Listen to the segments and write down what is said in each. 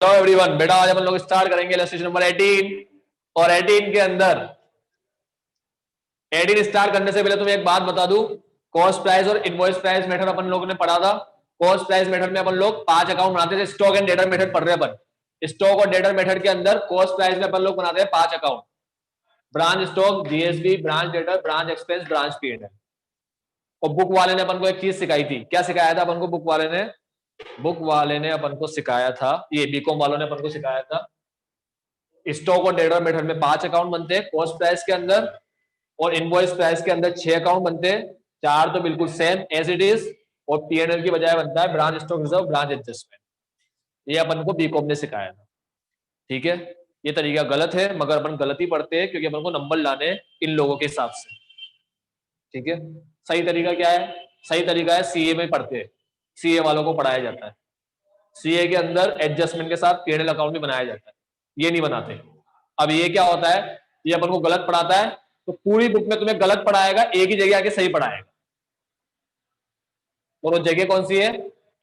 Hello everyone, बेटा आज अपन लोग स्टार्ट करेंगे इलस्ट्रेशन नंबर 18 और 18 के अंदर 18 स्टार्ट करने से पहले तुम्हें एक बात बता दूं। कॉस्ट प्राइस और इनवॉइस प्राइस मेथड अपन लोगों ने पढ़ा था। कॉस्ट प्राइस मेथड में अपन लोग 5 अकाउंट बनाते थे। स्टॉक एंड डेटर मेथड पढ़ रहे हैं अपन। स्टॉक और डेटर मेथड के अंदर कॉस्ट प्राइस में अपन लोग बनाते हैं 5 account. Branch stock, GSB, branch debtor, branch expense, branch PNL. और बुक वाले ने अपन को एक चीज सिखाई थी। क्या सिखाया था अपन को बुक वाले ने? बुक वाले ने अपन को सिखाया था, ये बीकॉम वालों ने अपन को सिखाया था, स्टॉक और डेटर मेथड में 5 अकाउंट बनते हैं कॉस्ट प्राइस के अंदर, और इनवॉइस प्राइस के अंदर 6 अकाउंट बनते हैं। 4 तो बिल्कुल सेम एज इट इज, और पीएनएल की बजाय बनता है branch stock reserve, branch adjustment. ये अपन को बीकॉम ने सिखाया था। ठीक है, ये तरीका गलत है, मगर अपन गलती पढ़ते हैं क्योंकि अपन को नंबर लाने इन लोगों के हिसाब से। ठीक है, सही तरीका क्या है? सही तरीका है सीए में पढ़ते हैं, सीए वालों को पढ़ाया जाता है। सीए के अंदर एडजस्टमेंट के साथ पीएनएल अकाउंट भी बनाया जाता है, ये नहीं बनाते। अब ये क्या होता है, ये अपन को गलत पढ़ाता है, तो पूरी बुक में तुम्हें गलत पढ़ाएगा, एक ही जगह आके सही पढ़ाएगा। और वो जगह कौन सी है?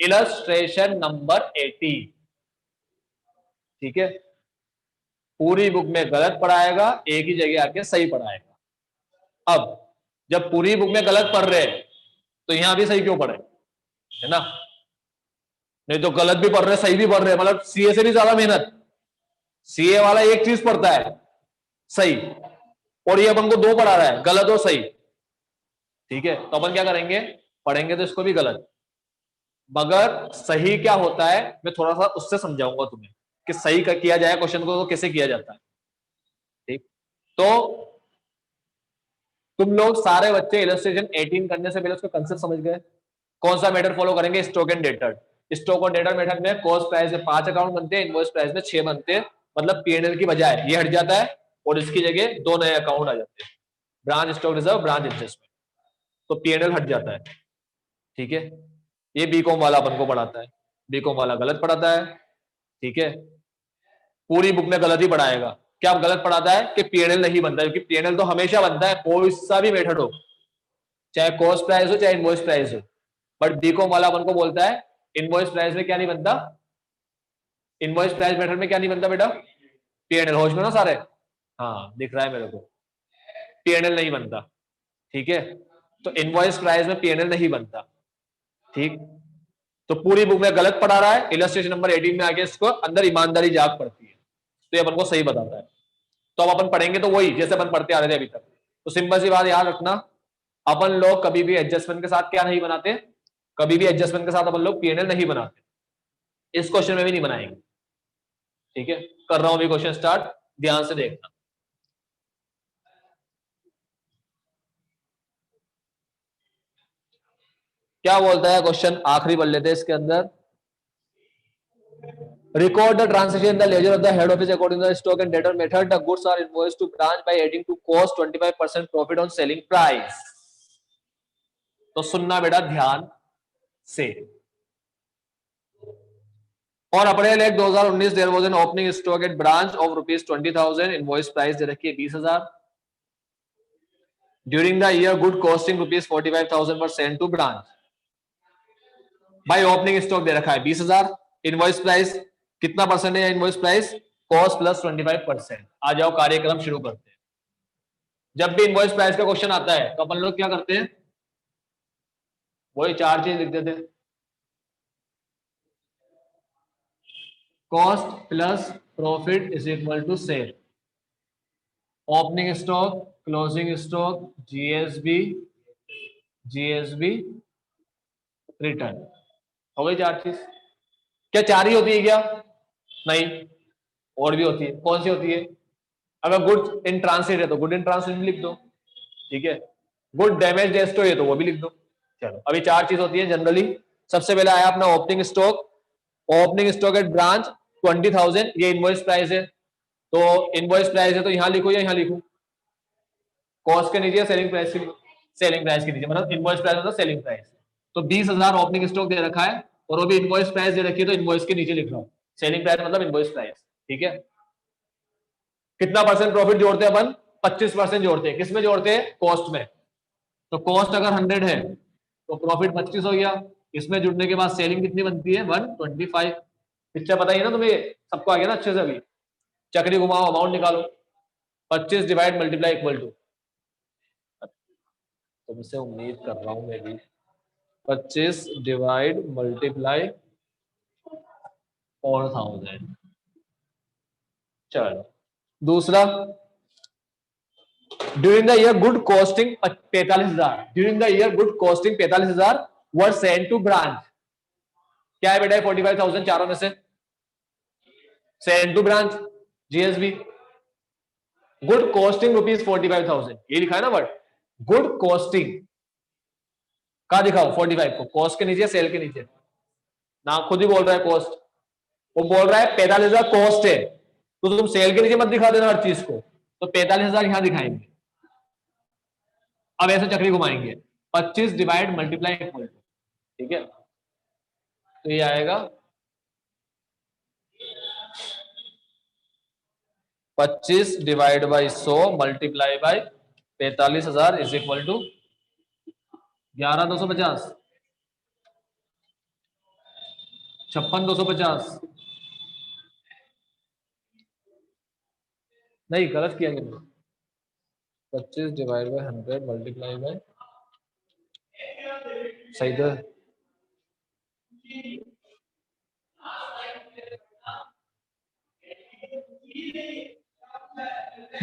Illustration number 18। ठीक है, पूरी बुक में गलत पढ़ाएगा, एक ही जगह आके सही पढ़ाएगा। अब जब पूरी बुक में गलत पढ़ रहे हैं तो यहां भी सही क्यों पढ़े, है ना? नहीं तो गलत भी पढ़ रहे, सही भी पढ़ रहे, मतलब सीए से भी ज्यादा मेहनत। सीए वाला एक चीज पढ़ता है सही, और ये अपन को दो पढ़ा रहा है, गलत और सही। ठीक है, तो अपन क्या करेंगे, पढ़ेंगे तो इसको भी गलत, मगर सही क्या होता है मैं थोड़ा सा उससे समझाऊंगा तुम्हें कि सही का किया जाए क्वेश्चन को तो कैसे किया जाता है। ठीक, तो तुम लोग सारे बच्चे इलस्ट्रेशन 18 करने से पहले उसका कंसेप्ट समझ गए। कौन सा मेथड फॉलो करेंगे? Stock and debtor. स्टॉक और डेटर मेथड में कॉस्ट प्राइस में 5 अकाउंट बनते हैं, इनवॉइस प्राइस में 6 बनते हैं। मतलब पीएनएल की बजाय ये हट जाता है और इसकी जगह 2 नए अकाउंट आ जाते हैं, branch stock reserve, branch adjustment. तो पीएनएल हट जाता है। ठीक है, ये बीकॉम वाला अपन को पढ़ाता है, बीकॉम वाला गलत पढ़ाता है। ठीक है, पूरी बुक में गलत ही पढ़ाएगा। क्या गलत पढ़ाता है कि पीएनएल नहीं बनता, क्योंकि पीएनएल तो हमेशा बनता है, कोई सा भी मेथड हो, चाहे कॉस्ट प्राइस हो चाहे इनवॉइस प्राइस हो। बट बीकॉम वाला अपन को बोलता है इनवॉइस प्राइस में क्या नहीं बनता, इनवॉइस प्राइस मेथड में क्या नहीं बनता बेटा? पीएनएल। होश में ना सारे? हाँ, दिख रहा है मेरे को, पीएनएल नहीं बनता। ठीक है, तो इनवॉइस प्राइस में पीएनएल नहीं बनता। ठीक, तो पूरी बुक में गलत पढ़ा रहा है, इलस्ट्रेशन नंबर 18 में आके इसको अंदर ईमानदारी जाग पड़ती है, तो ये अपन को सही बताता है। तो अब अपन पढ़ेंगे तो वही जैसे अपन पढ़ते आ रहे थे अभी तक। तो सिंपल सी बात याद रखना, अपन लोग कभी भी एडजस्टमेंट के साथ क्या नहीं बनाते, कभी भी एडजस्टमेंट के साथ अपन लोग पीएनएल नहीं बनाते। इस क्वेश्चन में भी नहीं बनाएंगे। ठीक है, कर रहा हूं अभी क्वेश्चन स्टार्ट, ध्यान से देखना। क्या बोलता है क्वेश्चन, आखिरी पढ़ लेते हैं इसके अंदर। Record the transaction in the ledger of the head office according to the stock and debtor method. The goods are invoiced to branch by adding to cost 25% profit on selling price. तो सुनना बेटा ध्यान से। और April 1 2019 there was an opening stock at branch of ₹20,000, invoice price दे रखी है 20,000। During the year good costing ₹45,000 were sent to branch. भाई ओपनिंग स्टॉक दे रखा है 20,000, इनवॉइस प्राइस कितना परसेंट है? Invoice price cost plus 25%। आ जाओ कार्यक्रम शुरू करते हैं। जब भी इनवॉइस प्राइस का क्वेश्चन आता है तो अपन लोग क्या करते हैं, वही 4 चीज लिख देते हैं, cost plus profit is equal to sale. Opening stock, closing stock, GSB, GSB, return. हो गई 4 चीज। क्या 4 ही होती है क्या? नहीं, और भी होती है। कौन सी होती है? अगर गुड इन ट्रांसिट है तो गुड इन ट्रांसिट लिख दो। ठीक है, गुड डैमेज डेस्टो है तो वो भी लिख दो। चलो, अभी 4 चीज होती है जनरली। सबसे पहले आया अपना opening stock. Opening stock at branch 20,000, ये इनवॉइस प्राइस है। तो इनवॉइस प्राइस है तो यहां लिखो या यहां लिखो? कॉस्ट के नीचे, सेलिंग प्राइस के नीचे? सेलिंग प्राइस के नीचे, मतलब इनवॉइस प्राइस मतलब सेलिंग प्राइस। तो 20,000 ओपनिंग स्टॉक दे रखा है और वो भी इनवॉइस प्राइस दे रखी है, तो इनवॉइस के नीचे लिख रहा हूं, सेलिंग प्राइस मतलब इनवॉइस प्राइस। ठीक है, कितना परसेंट प्रॉफिट जोड़ते हैं अपन? 25% जोड़ते हैं। किसमें जोड़ते हैं? कॉस्ट में। तो कॉस्ट अगर 100 है तो प्रॉफिट 25 हो गया। इसमें जुड़ने के बाद सेलिंग कितनी बनती है? 125। पिक्चर पता ही है ना तुम्हें, सबको आ गया ना अच्छे से। अभी चक्री घुमाओ, अमाउंट निकालो। 25 डिवाइड मल्टीप्लाई इक्वल टू, तुमसे उम्मीद कर रहा हूं मैं भी, 25 डिवाइड मल्टीप्लाई 4000। चलो दूसरा, during the year good costing 45,000, during the year good costing 45,000 were send to branch. क्या है बेटा 45,000 चारों में से? Send to branch, GSB. Good costing rupees 45,000, ये लिखा है ना वर्ड गुड कॉस्टिंग। कहा दिखाओ 45 को, कॉस्ट के नीचे सेल के नीचे? ना खुद ही बोल रहा है कॉस्ट, वो बोल रहा है 45,000 कॉस्ट है, तो तुम सेल के नीचे मत दिखा देना हर चीज को, तो 45,000 यहां दिखाएंगे। अब ऐसे चक्री घुमाएंगे, 25 डिवाइड मल्टीप्लाई इक्वल टू, ठीक है, तो ये आएगा 25 divide by 100 multiply by 45,000 is equal to 11,250, 56,250। नहीं गलत किया गया, 25 डिवाइड बाई 100 मल्टीप्लाई बाई, सही तो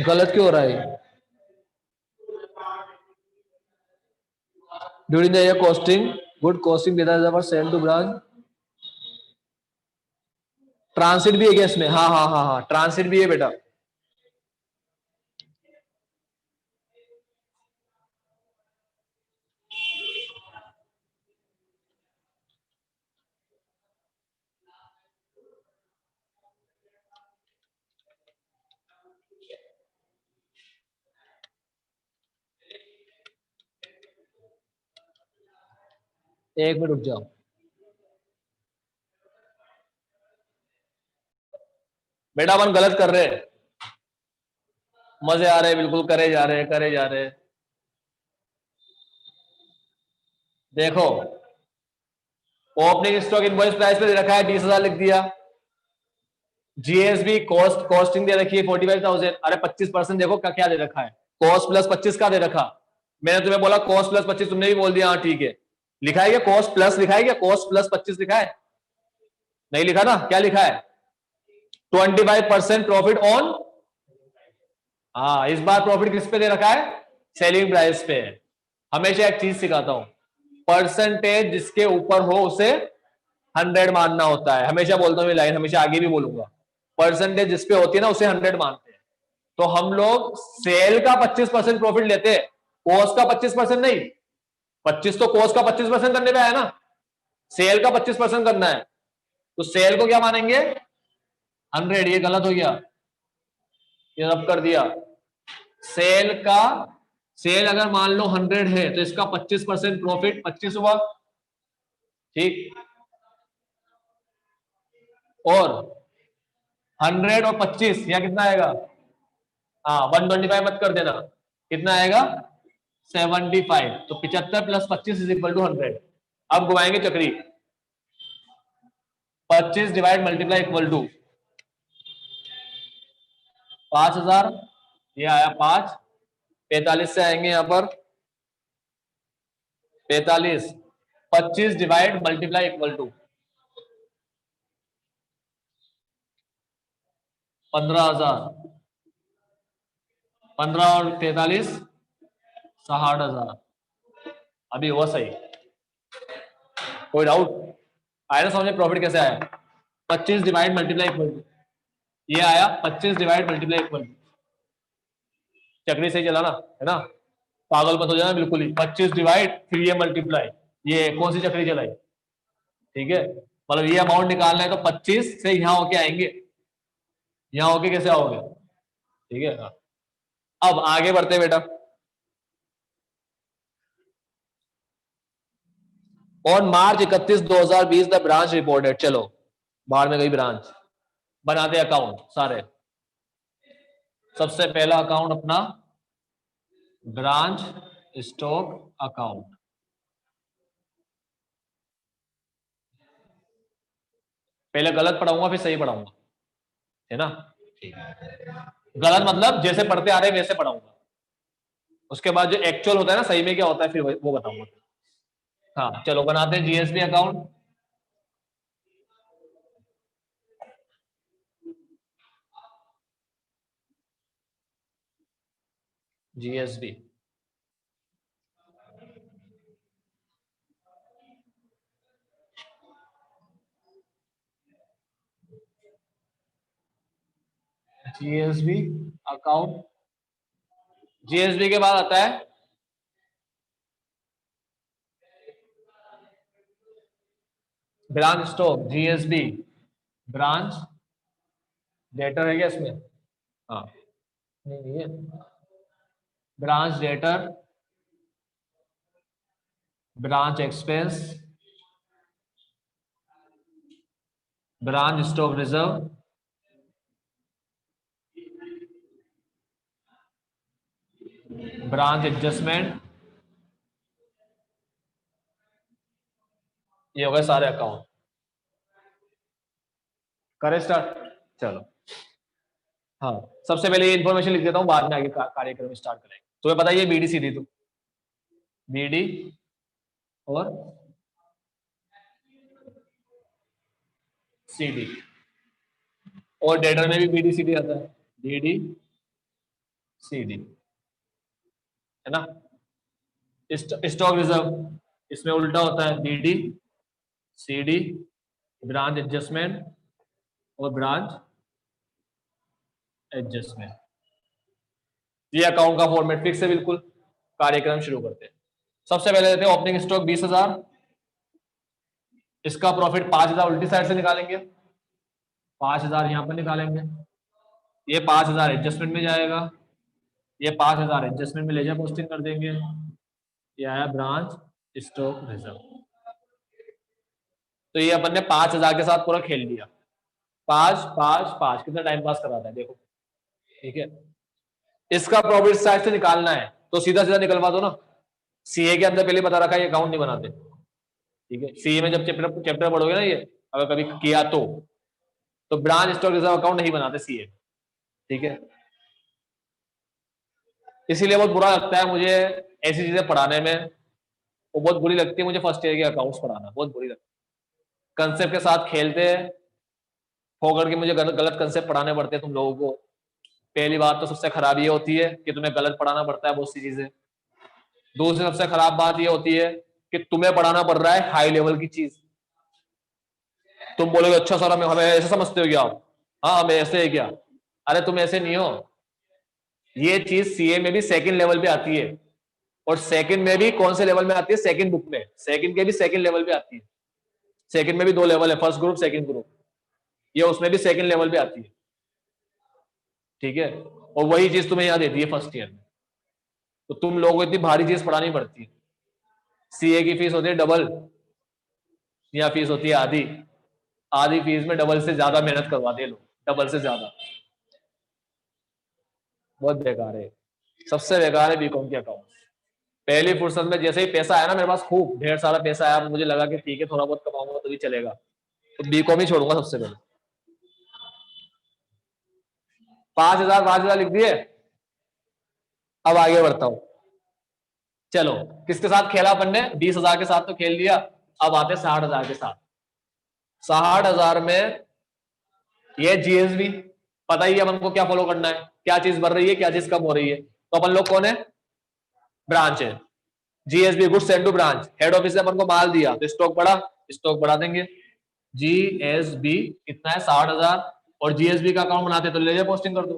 गलत क्यों हो रहा है? During the year costing good costing 45,000 send to branch. Transit भी है क्या इसमें? हाँ हाँ हाँ हाँ, ट्रांसिट भी है बेटा। एक मिनट रुक जाओ, बेटा अपन गलत कर रहे हैं, मजे आ रहे हैं, बिल्कुल करे जा रहे हैं, करे जा रहे हैं। देखो ओपनिंग स्टॉक इनवॉइस प्राइस पे दे रखा है 20,000 लिख दिया, जीएसबी कॉस्ट कॉस्टिंग दे रखी है 45,000, अरे 25% देखो क्या क्या दे रखा है, कॉस्ट प्लस 25 का दे रखा। मैंने तुम्हें बोला कॉस्ट प्लस 25, तुमने भी बोल दिया हाँ ठीक है। लिखा है क्या कॉस्ट प्लस, लिखा है क्या कॉस्ट प्लस 25 लिखा है? नहीं लिखा ना, क्या लिखा है? 25% प्रॉफिट ऑन, हाँ इस बार प्रॉफिट किस पे दे रखा है? सेलिंग प्राइस पे। हमेशा एक चीज सिखाता हूं, परसेंटेज जिसके ऊपर हो उसे 100 मानना होता है, हमेशा बोलता हूं ये लाइन, हमेशा आगे भी बोलूंगा, परसेंटेज जिसपे होती है ना उसे 100 मानते हैं। तो हम लोग सेल का 25% प्रॉफिट लेते हैं, कॉस्ट का 25% नहीं। 25 तो कॉस्ट का 25% करने पे आया ना, सेल का 25% करना है, तो सेल को क्या मानेंगे? 100। ये गलत हो गया, ये रब कर दिया। सेल का, सेल अगर मान लो 100 है तो इसका 25% प्रॉफिट 25 हुआ, ठीक, और 100 और 25 या कितना आएगा? हाँ 125 मत कर देना, कितना आएगा? 75। तो 75 प्लस 25 इज इक्वल टू 100। अब घुमाएंगे चक्री, 25 डिवाइड मल्टीप्लाई इक्वल टू 5,000, ये आया 5, 45 से आएंगे यहां पर 45, 25 डिवाइड मल्टीप्लाई इक्वल टू 15,000, 15 और 43 60,000। अभी हुआ सही? कोई डाउट आया ना समझ में प्रॉफिट कैसे आया? 25 डिवाइड मल्टीप्लाई इक्वल टू, ये आया 25 डिवाइड मल्टीप्लाई इक्वल टू, चक्री सही चला ना, है ना, पागल मत हो जाना बिल्कुल ही। 25 डिवाइड फिर ये मल्टीप्लाई, ये कौन सी चक्री चलाई? ठीक है, मतलब ये अमाउंट निकालना है तो 25 से यहां होके आएंगे, यहां होके कैसे आओगे? ठीक है, अब आगे बढ़ते बेटा। On March 31 2020 the branch reported, चलो बाहर में गई ब्रांच, बनाते अकाउंट सारे। सबसे पहला अकाउंट अपना ब्रांच स्टॉक अकाउंट, पहले गलत पढ़ाऊंगा फिर सही पढ़ाऊंगा, है ना? ठीक है, गलत मतलब जैसे पढ़ते आ रहे हैं वैसे पढ़ाऊंगा, उसके बाद जो एक्चुअल होता है ना सही में क्या होता है फिर वो बताऊंगा। हाँ चलो बनाते हैं GSB account. GSB GSB account, GSB के बाद आता है branch stock, GSB branch debtor है क्या इसमें? हाँ नहीं नहीं है, branch debtor, branch expense, branch stock reserve, branch adjustment, ये हो गए सारे अकाउंट। करें स्टार्ट? चलो हाँ, सबसे पहले ये इन्फॉर्मेशन लिख देता हूँ, बाद में आगे कार्यक्रम स्टार्ट करेंगे। तुम्हें पता है ये बीडी सीधी, तो बीडी और सीडी, और डेटर में भी बीडी सीडी आता है, बीडी सीडी, है ना? स्टॉक रिजर्व इसमें उल्टा होता है, बीडी सीडी, ब्रांच एडजस्टमेंट और ब्रांच एडजस्टमेंट। ये अकाउंट का फॉर्मेट फिक्स है बिल्कुल। कार्यक्रम शुरू करते हैं। सबसे पहले देते हैं ओपनिंग स्टॉक 20,000, इसका प्रॉफिट 5,000 उल्टी साइड से निकालेंगे, 5,000 यहां पर निकालेंगे, ये 5,000 एडजस्टमेंट में जाएगा, ये 5,000 एडजस्टमेंट में लेजर पोस्टिंग कर देंगे, ये आया ब्रांच स्टॉक रिजर्व। तो ये अपन ने 5,000 के साथ पूरा खेल लिया, 5 कितना टाइम पास कराता है देखो, ठीक है। इसका प्रॉफिट साइड से निकालना है तो सीधा सीधा निकलवा दो ना, सीए के अंदर पहले बता रखा है ये अकाउंट नहीं बनाते, ठीक है। सीए में जब चैप्टर चैप्टर पढ़ोगे ना, ये अगर कभी किया तो ब्रांच स्टॉक रिजर्व अकाउंट नहीं बनाते सीए, ठीक है। इसीलिए बहुत बुरा लगता है मुझे ऐसी चीजें पढ़ाने में, वो बहुत बुरी लगती है मुझे फर्स्ट ईयर के अकाउंट्स पढ़ाना, बहुत बुरी लगती है। कंसेप्ट के साथ खेलते हैं, फोकट के मुझे गलत कंसेप्ट पढ़ाने पड़ते हैं तुम लोगों को। पहली बात तो सबसे खराब ये होती है कि तुम्हें गलत पढ़ाना पड़ता है बहुत सी चीजें। दूसरी सबसे खराब बात ये होती है कि तुम्हें पढ़ाना पड़ रहा है हाई लेवल की चीज। तुम बोलोगे अच्छा सर हमें ऐसे समझते हो क्या आप? हाँ हमें ऐसे है क्या? अरे तुम ऐसे नहीं हो, ये चीज सीए में भी सेकंड लेवल पे आती है, और सेकंड में भी कौन से लेवल में आती है? सेकंड बुक में, सेकंड के भी सेकंड लेवल पे आती है। सेकंड में भी 2 लेवल है, फर्स्ट ग्रुप सेकंड ग्रुप, ये उसमें भी सेकंड लेवल पे आती है, ठीक है। और वही चीज तुम्हें यहाँ देती है फर्स्ट ईयर में, तो तुम लोगों को इतनी भारी चीज पढ़ानी पड़ती है। सीए की फीस होती है डबल, या फीस होती है आधी, आधी फीस में डबल से ज्यादा मेहनत करवाते हैं लोग, डबल से ज्यादा। बहुत बेकार है, सबसे बेकार है बीकॉम के अकाउंट। पहली फुर्सत में जैसे ही पैसा आया ना मेरे पास, खूब ढेर सारा पैसा आया, मुझे लगा कि ठीक है थोड़ा बहुत कमाऊंगा तो भी चलेगा, तो बीकॉम ही छोड़ूंगा सबसे पहले। 5,000 लिख दिए, अब आगे बढ़ता हूं। चलो किसके साथ खेला अपन ने? 20,000 के साथ तो खेल लिया, अब आते 60,000 के साथ। 60,000 में ये जीएसबी, पता ही है अपन को क्या फॉलो करना है, क्या चीज बढ़ रही है क्या चीज कम हो रही है। तो अपन लोग कौन है? ब्रांच है। GSB goods send to branch, head office से अपन को माल दिया तो स्टॉक बढ़ा, स्टॉक बढ़ा देंगे। जीएसबी कितना है? 60,000, और जीएसबी का अकाउंट बनाते तो लेजर पोस्टिंग कर दो,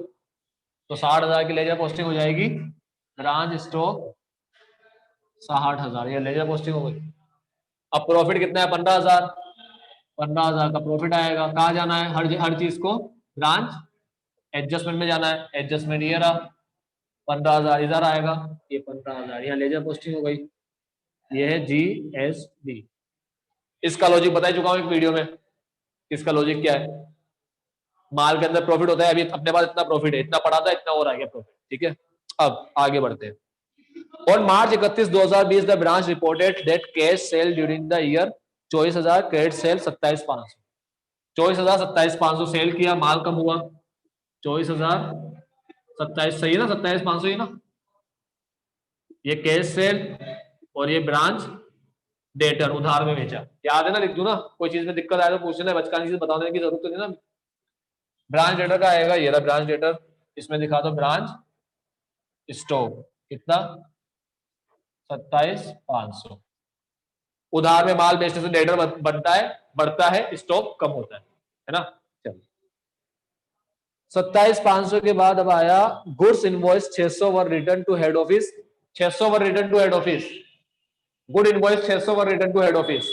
तो 60,000 की लेजर पोस्टिंग हो जाएगी, ब्रांच स्टॉक 60,000, ये लेजर पोस्टिंग हो गई। अब प्रॉफिट कितना है? 15,000, 15,000 का प्रॉफिट आएगा। कहाँ जाना है? हर चीज को ब्रांच एडजस्टमेंट में जाना है, एडजस्टमेंट ये रहा, 15,000 इधर आएगा, ये 15,000 यहाँ लेजर पोस्टिंग हो गई। ये है जीएसबी। इसका लॉजिक बता चुका हूं एक वीडियो में, इसका लॉजिक क्या है। माल के अंदर प्रॉफिट होता है, अभी अपने पास इतना प्रॉफिट है, इतना पड़ा था इतना और आ गया प्रॉफिट, ठीक है। अब आगे बढ़ते हैं। On March 31, 2020, the branch reported that cash sale during the year 24,000, credit sale 27,500, 24,27,500 cell किया, माल कम हुआ। 24,027 सही है ना, 27,500 ही ना। ये कैश सेल और ये ब्रांच डेटर उधार में बेचा। याद है ना, लिख दूं ना, कोई चीज में दिक्कत आए तो पूछना, बचकानी चीज बताने की जरूरत तो नहीं ना। ब्रांच डेटर का आएगा ये रहा ब्रांच डेटर, इसमें दिखा दो ब्रांच स्टॉक कितना 27,500। उधार में माल बेचने से डेटर बनता है, बढ़ता है, स्टॉक कम होता है ना। चलो 27,500 के बाद अब आया goods invoice 600 were return to head office. 600 were return to head office, good invoice 600 were return to head office,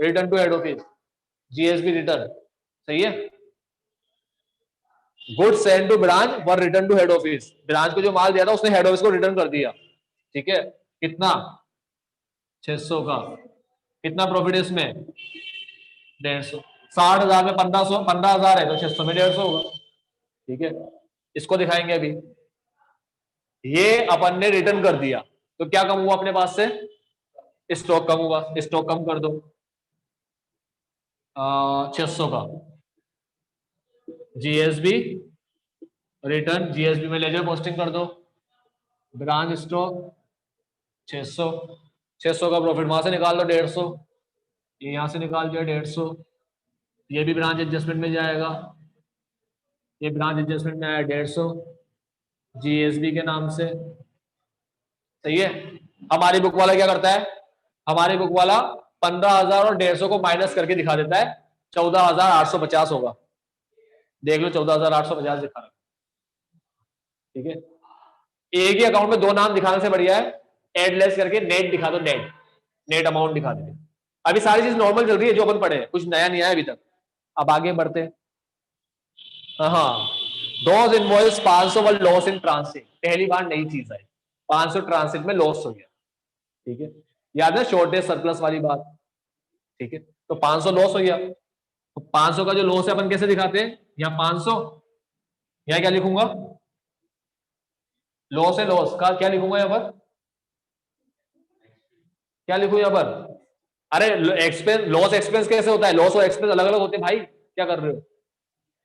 return to head office, GSB return. सही है। Good send to branch were return to head office, branch को जो माल दिया था उसने head office को return कर दिया। ठीक है, कितना 600 का। कितना प्रॉफिट है इसमें 150। 60,000 में 1500, 15,000 है तो 600 में 150 होगा। ठीक है, इसको दिखाएंगे अभी। ये अपन ने रिटर्न कर दिया तो क्या कम हुआ अपने पास से, स्टॉक कम हुआ। स्टॉक कम कर दो 600 का, जीएसबी रिटर्न, जीएसबी में ले जाओ पोस्टिंग कर दो, ब्रांच स्टॉक 600, 600 का प्रॉफिट वहां से निकाल लो 150, ये यहां से निकाल दिया 150, ये भी ब्रांच एडजस्टमेंट में जाएगा, ये ब्रांच एडजस्टमेंट में आया 150 जीएसबी के नाम से। सही है। हमारी बुक वाला क्या करता है, हमारी बुक वाला 15,000 और 150 को माइनस करके दिखा देता है, 14,850 होगा। देख लो 14,850 दिखा रहा। ठीक है, एक ही अकाउंट में दो नाम दिखाने से बढ़िया है एड लेस करके नेट दिखा दो, नेट नेट अमाउंट दिखा देंगे। अभी सारी चीज नॉर्मल चल रही है जो अपन पढ़े, कुछ नया नहीं आया अभी तक। अब आगे बढ़ते। हाँ, those invoice 500 were loss in transit, पहली बार नई चीज आई, 500 ट्रांसिट में लॉस हो गया। ठीक है, याद है शॉर्टेज सरप्लस वाली बात। ठीक है, तो 500 लॉस हो गया, तो 500 का जो लॉस है अपन कैसे दिखाते हैं, यहाँ 500, यहाँ क्या लिखूंगा, लॉस है, लॉस का क्या लिखूंगा यहाँ पर, क्या लिखूं यहाँ पर, अरे एक्सपेंस, लॉस एक्सपेंस कैसे होता है, लॉस और एक्सपेंस अलग अलग होते हैं भाई, क्या कर रहे हो।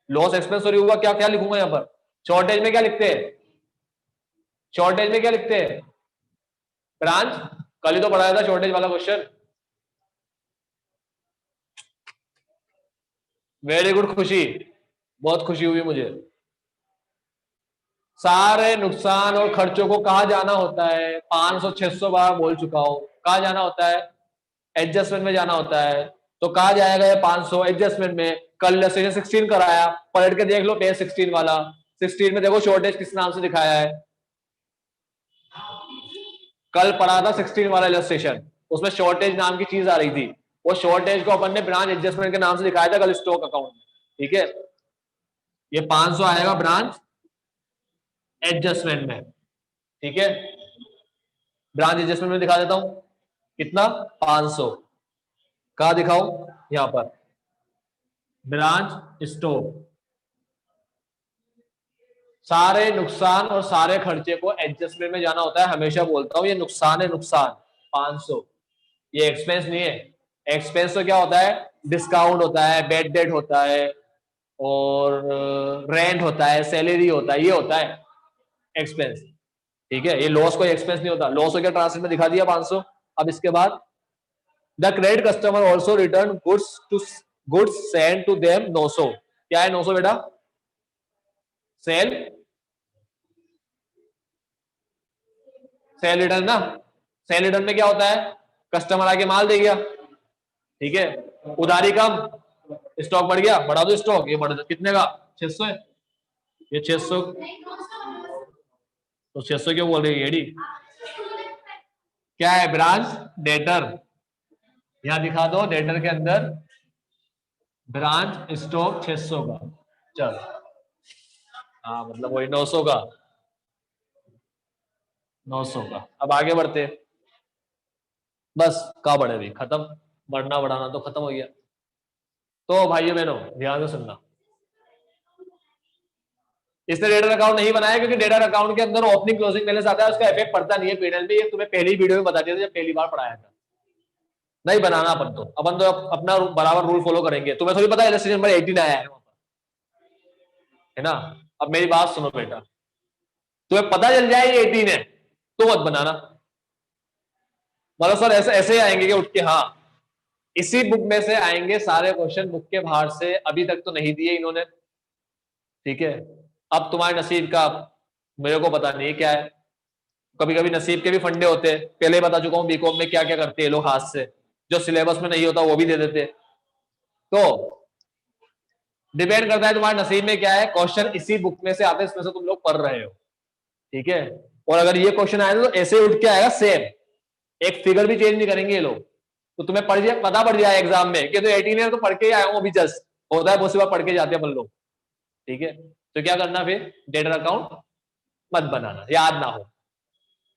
लॉस एक्सपेंस और होगा, क्या क्या लिखूंगा यहाँ पर, शॉर्टेज में क्या लिखते हैं, शॉर्टेज में क्या लिखते हैं, ब्रांच, कल ही तो पढ़ाया था शॉर्टेज वाला क्वेश्चन। वेरी गुड खुशी, बहुत खुशी हुई मुझे। सारे नुकसान और खर्चों को कहा जाना होता है, 500-600 बार बोल चुका हूं, कहा जाना होता है, एडजस्टमेंट में जाना होता है। तो कहा जाएगा ये 500 एडजस्टमेंट में। कल सेशन 16 कराया, पलट के देख लो पेज 16 वाला, 16 में देखो शॉर्टेज किस नाम से दिखाया है, कल पढ़ा था 16 वाला इलस्ट्रेशन, उसमें शॉर्टेज नाम की चीज आ रही थी, वो शॉर्टेज को अपन ने ब्रांच एडजस्टमेंट के नाम से दिखाया था कल स्टॉक अकाउंट में। ठीक है, ये 500 आएगा ब्रांच एडजस्टमेंट में। ठीक है, ब्रांच एडजस्टमेंट में दिखा देता हूं कितना 500, कहा दिखाओ यहां पर ब्रांच स्टॉक। सारे नुकसान और सारे खर्चे को एडजस्टमेंट में जाना होता है, हमेशा बोलता हूं, ये नुकसान है, नुकसान 500, ये एक्सपेंस नहीं है। एक्सपेंस तो क्या होता है, डिस्काउंट होता है, बेड डेट होता है, और रेंट होता है, सैलरी होता है, ये होता है एक्सपेंस। ठीक है, ये लॉस कोई एक्सपेंस नहीं होता। लॉस हो गया ट्रांसलेट में दिखा दिया 500। अब इसके बाद the credit customer also return goods send to them 900, क्या है 900 बेटा, सेल, सेल रिटर्न ना। सेल रिटर्न में क्या होता है, कस्टमर आके माल दे गया, ठीक है, उधारी कम, स्टॉक बढ़ गया, बढ़ा दो स्टॉक, ये बढ़ कितने का 600 है, ये 600, तो 600 क्यों बोल रही है एडी, क्या है ब्रांच डेटर, यहां दिखा दो डेटर के अंदर ब्रांच स्टॉक 600 का। चलो हाँ, मतलब वही 900 का, 900 का। अब आगे बढ़ते, बस कहाँ बढ़े भी, खत्म, बढ़ना बढ़ाना तो खत्म हो गया। तो भाइयों बहनों ध्यान से सुनना, इसने डेटर अकाउंट नहीं बनाया क्योंकि डेटर अकाउंट के अंदर ओपनिंग क्लोजिंग बैलेंस आता है, उसका इफेक्ट पड़ता नहीं है पीएनएल में, ये तुम्हें पहली वीडियो में बता दिया था जब पहली बार पढ़ाया था। नहीं बनाना अपन तो अपना बराबर रूल फॉलो करेंगे। तुम्हें थोड़ी पता है इलस्ट्रेशन नंबर 18 आया है ना। अब मेरी बात सुनो बेटा, तुम्हें पता चल जाए ये 18 है तो मत बनाना। मतलब सर ऐसे ऐसे ही आएंगे कि उठ के, हाँ इसी बुक में से आएंगे सारे क्वेश्चन, बुक के बाहर से अभी तक तो नहीं दिए इन्होंने, ठीक है। अब तुम्हारे नसीब का मेरे को पता नहीं क्या है, कभी कभी नसीब के भी फंडे होते हैं। पहले ही बता चुका हूँ बीकॉम में क्या क्या करते हैं लोग हाथ से, जो सिलेबस में नहीं होता वो भी दे देते। तो डिपेंड करता है तुम्हारे नसीब में क्या है, क्वेश्चन इसी बुक में से आते हैं, इसमें से तुम लोग पढ़ रहे हो, ठीक है। और अगर ये क्वेश्चन आए तो ऐसे ही उठ के आएगा सेम, एक फिगर भी चेंज नहीं करेंगे ये लोग। तो तुम्हें पता पड़ जाए एग्जाम में कि तो 18 है तो पढ़ के ही आया हूं अभी जस्ट, होता है बहुत सी बार पढ़ के जाते हैं अपन लोग, ठीक है। तो क्या करना फिर, डेटर अकाउंट मत बनाना, याद ना हो,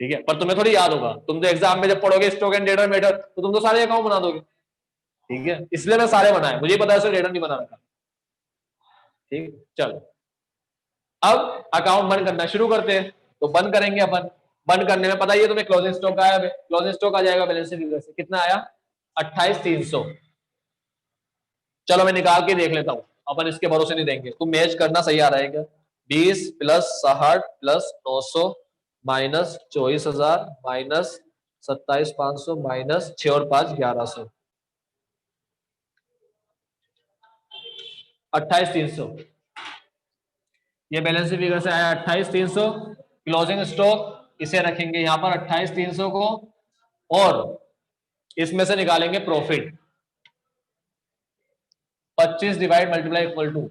ठीक है। पर तुम्हें थोड़ी याद होगा, तुम तो एग्जाम में जब पढ़ोगे स्टॉक एंड डेटर मेटर तो तुम तो सारे अकाउंट बना दोगे, ठीक है। इसलिए मैं सारे बनाए, मुझे पता है सिर्फ डेटर नहीं बना रखा, ठीक। चलो अब अकाउंट बंद करना शुरू करते हैं। तो बंद करेंगे अपन, बंद करने में पता ही है तुम्हें क्लोजिंग स्टॉक आया, क्लोजिंग स्टॉक आ जाएगा बैलेंस शीट फिगर से, कितना आया 28,300। चलो मैं निकाल के देख लेता हूं, अपन इसके भरोसे नहीं देंगे, तुम मैच करना सही आ रहा है क्या। 20 plus 60 plus 900 minus 24,000 minus 27,500 minus 6 और 5 1100, 28,300। ये बैलेंस शीट फिगर से आया 28,300। क्लोजिंग स्टॉक इसे रखेंगे यहां पर 28,300 को, और इसमें से निकालेंगे profit, 25 divide multiply equal to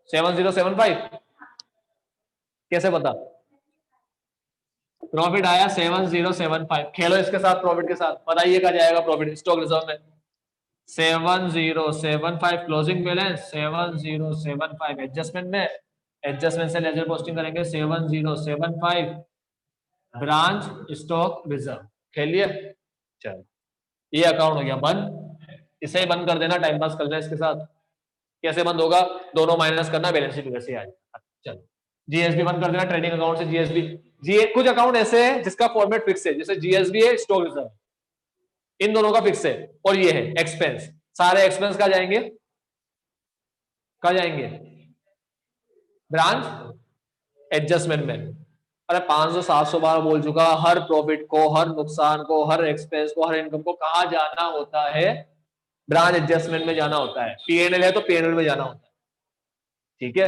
7075। कैसे पता, प्रॉफिट आया 7075, खेलो इसके साथ प्रॉफिट के साथ, बताइए क्या जाएगा प्रॉफिट स्टॉक रिजर्व में। 7075 क्लोजिंग बैलेंस, 7075 एडजस्टमेंट में, एडजस्टमेंट से लेजर पोस्टिंग करेंगे 7075 ब्रांच स्टॉक रिजर्व, खेलिए। चलो ये अकाउंट हो गया बंद, इसे ही बंद कर देना, टाइम पास कर लेना इसके साथ। कैसे बंद होगा, दोनों माइनस करना, बैलेंस शीट फिगर से आ जाएगा। चलो जीएसबी बंद कर देना, ट्रेडिंग अकाउंट से जीएसबी। जी कुछ अकाउंट ऐसे है जिसका फॉर्मेट फिक्स है, जैसे जीएसबी है स्टॉक रिजर्व, इन दोनों का फिक्स है। और ये है एक्सपेंस, सारे एक्सपेंस कहा जाएंगे, कहा जाएंगे ब्रांच एडजस्टमेंट में। अरे 500-700 बार बोल चुका, हर प्रॉफिट को, हर नुकसान को, हर एक्सपेंस को, हर इनकम को कहा जाना होता है, ब्रांच एडजस्टमेंट में जाना होता है। पीएनएल है तो पीएनएल में जाना होता है, ठीक है।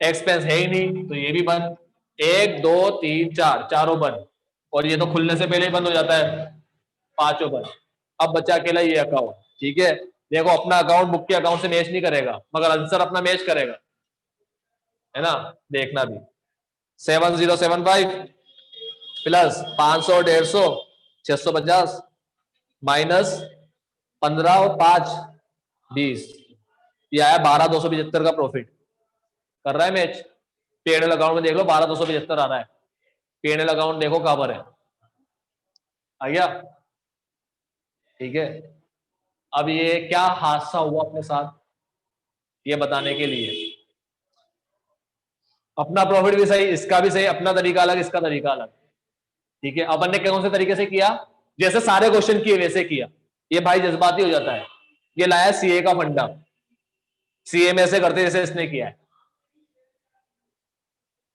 एक्सपेंस है ही नहीं तो ये भी बंद, 1 2 3 4 चारों बंद, और ये तो खुलने से पहले ही बंद हो जाता है, पांचों बंद। अब बचा अकेला ये अकाउंट, ठीक है। देखो अपना अकाउंट बुक के अकाउंट से मैच नहीं करेगा, मगर आंसर अपना मैच करेगा, है ना। देखना भी 7075 प्लस 500 150 650 माइनस 15 और 5 20, ये आया 12,275 का प्रॉफिट। कर रहा है मैच, पीएनएल अकाउंट में देख लो 12,275 आ रहा है, पीएनएल अकाउंट देखो कहां पर है, आ गया, ठीक है। अब ये क्या हादसा हुआ अपने साथ, ये बताने के लिए, अपना प्रॉफिट भी सही, इसका भी सही, अपना तरीका अलग, इसका तरीका अलग, ठीक है। अपन ने कौन से तरीके से किया, जैसे सारे क्वेश्चन किए वैसे किया। ये भाई जज्बाती हो जाता है, ये लाया सीए का फंडा, सीए में ऐसे करते जैसे इसने किया है।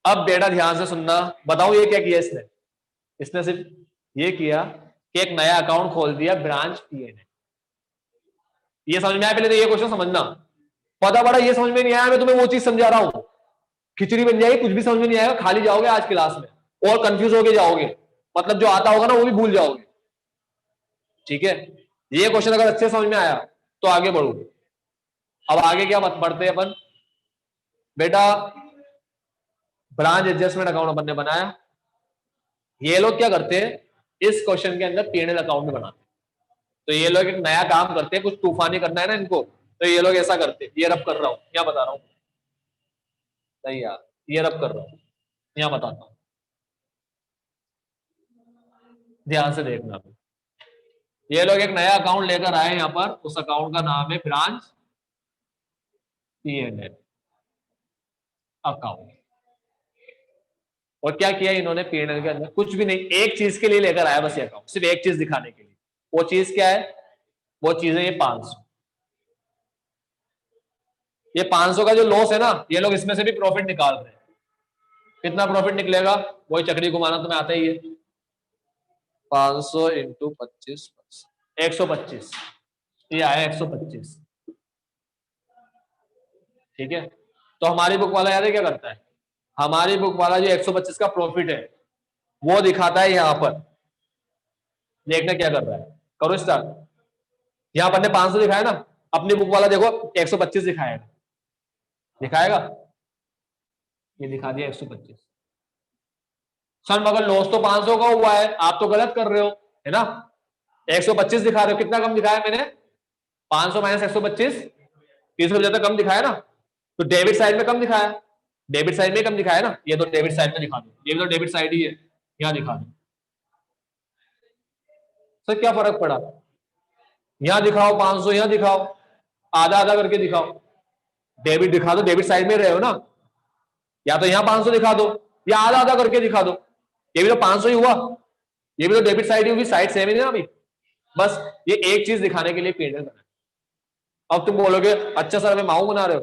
अब बेटा ध्यान से सुनना, बताओ ये क्या किया इसने, इसने सिर्फ ये किया कि एक नया अकाउंट खोल दिया ब्रांच पीएनएल। ये समझ में आया, पहले तो ये क्वेश्चन समझना, पता पड़ा ये समझ में नहीं आया, मैं तुम्हें वो चीज समझा रहा हूं, खिचड़ी बन जाएगी, कुछ भी समझ में नहीं आएगा, खाली जाओगे आज क्लास में और कंफ्यूज होके जाओगे, मतलब जो आता होगा ना वो भी भूल जाओगे, ठीक है। ये क्वेश्चन अगर अच्छे समझ में आया तो आगे बढ़ो। अब आगे क्या बढ़ते हैं अपन, बेटा ब्रांच एडजस्टमेंट अकाउंट अपन ने बनाया, ये लोग क्या करते हैं इस क्वेश्चन के अंदर पीएनएल अकाउंट में बनाते हैं। तो ये लोग एक नया काम करते हैं, कुछ तूफानी करना है ना इनको, तो ये लोग ऐसा करते हैं, ये रब कर रहा हूं, क्या बता रहा हूं, नहीं यार ये रब कर रहा हूं, यहां बताता हूं, ध्यान से देखना। ये लोग एक नया अकाउंट लेकर आए यहां पर, उस अकाउंट का नाम है ब्रांच पीएनएल अकाउंट, और क्या किया इन्होंने पीएनएल के अंदर, कुछ भी नहीं, एक चीज के लिए लेकर आया बस ये अकाउंट, सिर्फ एक चीज दिखाने के लिए। वो चीज क्या है? वो चीज है ये 500। ये 500 का जो लॉस है ना, ये लोग इसमें से भी प्रॉफिट निकाल रहे हैं। कितना प्रॉफिट निकलेगा? वही चक्री घुमाना तुम्हें आता ही है। 500 इंटू 25, 125। ये आया 125। ठीक है, तो हमारी बुक वाला याद है क्या करता है? हमारी बुक वाला जो 125 का प्रॉफिट है वो दिखाता है यहां पर। देखना क्या कर रहा है, करो स्टार्ट। यहां पर ने 500 दिखाया ना, अपनी बुक वाला देखो 125 दिखाएगा, दिखाएगा, ये दिखा दिया 125। सर मगर लॉस तो 500 का हुआ है, आप तो गलत कर रहे हो, है ना? 125 दिखा रहे हो, कितना कम दिखाया मैंने? 500 माइनस 125, 375 कम दिखाया ना, तो डेबिट साइड में कम दिखाया, डेबिट साइड में कम दिखाया ना, ये तो डेबिट साइड में दिखा दो, ये भी तो डेबिट साइड ही है, यहां दिखा दो। सर क्या फर्क पड़ा? यहां दिखाओ 500, यहां दिखाओ, आधा आधा करके दिखाओ। डेबिट दिखा दो, डेबिट साइड में रहे हो ना, या तो यहां 500 दिखा दो या आधा आधा करके दिखा दो। ये भी तो 500 ही हुआ, ये भी तो डेबिट साइड ही होगी, साइड सेम ही ना अभी। बस ये एक चीज दिखाने के लिए पीएनएल बना। अब तुम बोलोगे अच्छा सर हमें माऊ बना रहे हो,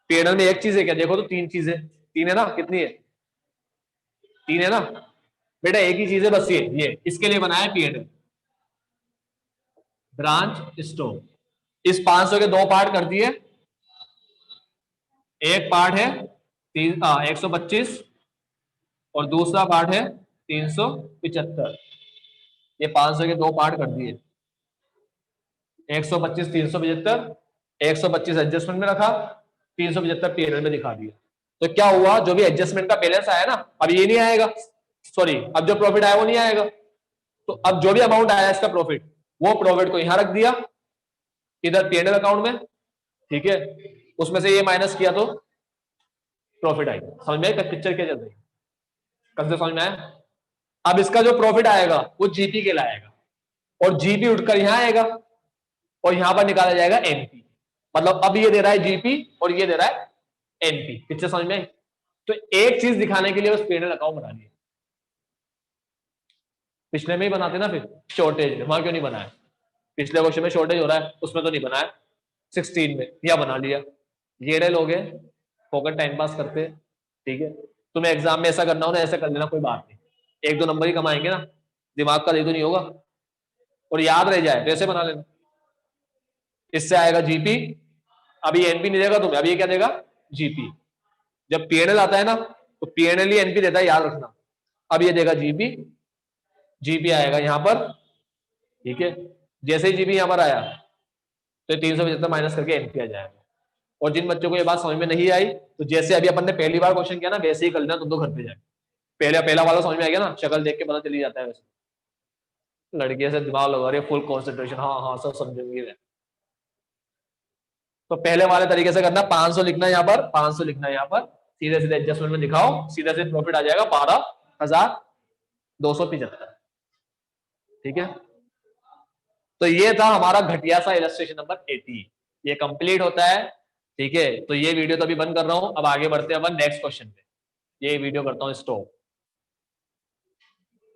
पीएनएल में एक चीज है क्या? देखो तो 3 चीजें, 3 है ना, कितनी है? 3 है ना बेटा, एक ही चीज है बस, ये इसके लिए बनाया पीएनएल, ब्रांच स्टॉक। इस 500 के 2 पार्ट कर दिए, एक पार्ट है 125 और दूसरा पार्ट है 375। ये 500 के 2 पार्ट कर दिए, 125 375, 125 एडजस्टमेंट में रखा, 375 पीएनएल में दिखा दिया। तो क्या हुआ, जो भी एडजस्टमेंट का बैलेंस आया ना, अब ये नहीं आएगा, सॉरी अब जो प्रॉफिट आया वो नहीं आएगा। तो अब जो भी अमाउंट आया इसका प्रॉफिट, वो प्रॉफिट को यहां रख दिया इधर पीएनएल अकाउंट में, ठीक है, उसमें से ये माइनस किया तो प्रॉफिट आएगा। समझ में आया पिक्चर क्या चल रही है? कब से समझ में आया? अब इसका जो प्रॉफिट आएगा वो जीपी के लाएगा, और जीपी उठकर यहां आएगा और यहां पर निकाला जाएगा एनपी। मतलब अब ये दे रहा है जीपी और ये दे रहा है एनपी। पिक्चर समझ में आई? तो एक चीज दिखाने के लिए बस पीएनएल अकाउंट बना दिया। पिछले में ही बनाते ना, फिर शॉर्टेज में वहां क्यों नहीं बनाया? पिछले क्वेश्चन में शॉर्टेज हो रहा है, उसमें तो नहीं बनाया, 16 में या बना लिया। ये रहे लोग हैं फोकट टाइम पास करते, ठीक है। तुम्हें एग्जाम में ऐसा करना हो ना, ऐसा कर लेना, कोई बात नहीं, 1-2 नंबर ही कमाएंगे ना, दिमाग का दे तो नहीं होगा, और याद रह जाए तो ऐसे बना लेना। इससे आएगा जीपी, अभी एनपी नहीं देगा तुम्हें, अभी ये क्या देगा? जीपी। जब पीएनएल आता है ना तो पीएनएल ही एनपी देता है, याद रखना। अब ये देगा जीपी, जीपी आएगा यहां पर, ठीक है। जैसे ही जीपी यहां पर आया तो 375 माइनस करके एनपी आ जाएगा। और जिन बच्चों को ये बात समझ में नहीं आई, तो जैसे अभी अपन ने पहली बार क्वेश्चन किया ना, वैसे ही कर लेना तुम तो घर पे जाके। पहला वाला समझ में आ गया ना, शक्ल देख के पता चली जाता है वैसे। लड़की से दिमाग लगा रही है, फुल कॉन्सेंट्रेशन, हाँ हाँ सब समझूंगी मैं। तो पहले वाले तरीके से करना, 500 लिखना है यहाँ पर, 500 लिखना है यहाँ पर, सीधे सीधे एडजस्टमेंट में दिखाओ, सीधे सीधे प्रॉफिट आ जाएगा 12,275। ठीक है, तो ये था हमारा घटिया सा इलस्ट्रेशन नंबर 80। ये कंप्लीट होता है, ठीक है। तो ये वीडियो तो अभी बंद कर रहा हूं, अब आगे बढ़ते हैं अपन नेक्स्ट क्वेश्चन पे। ये वीडियो करता हूं स्टॉप।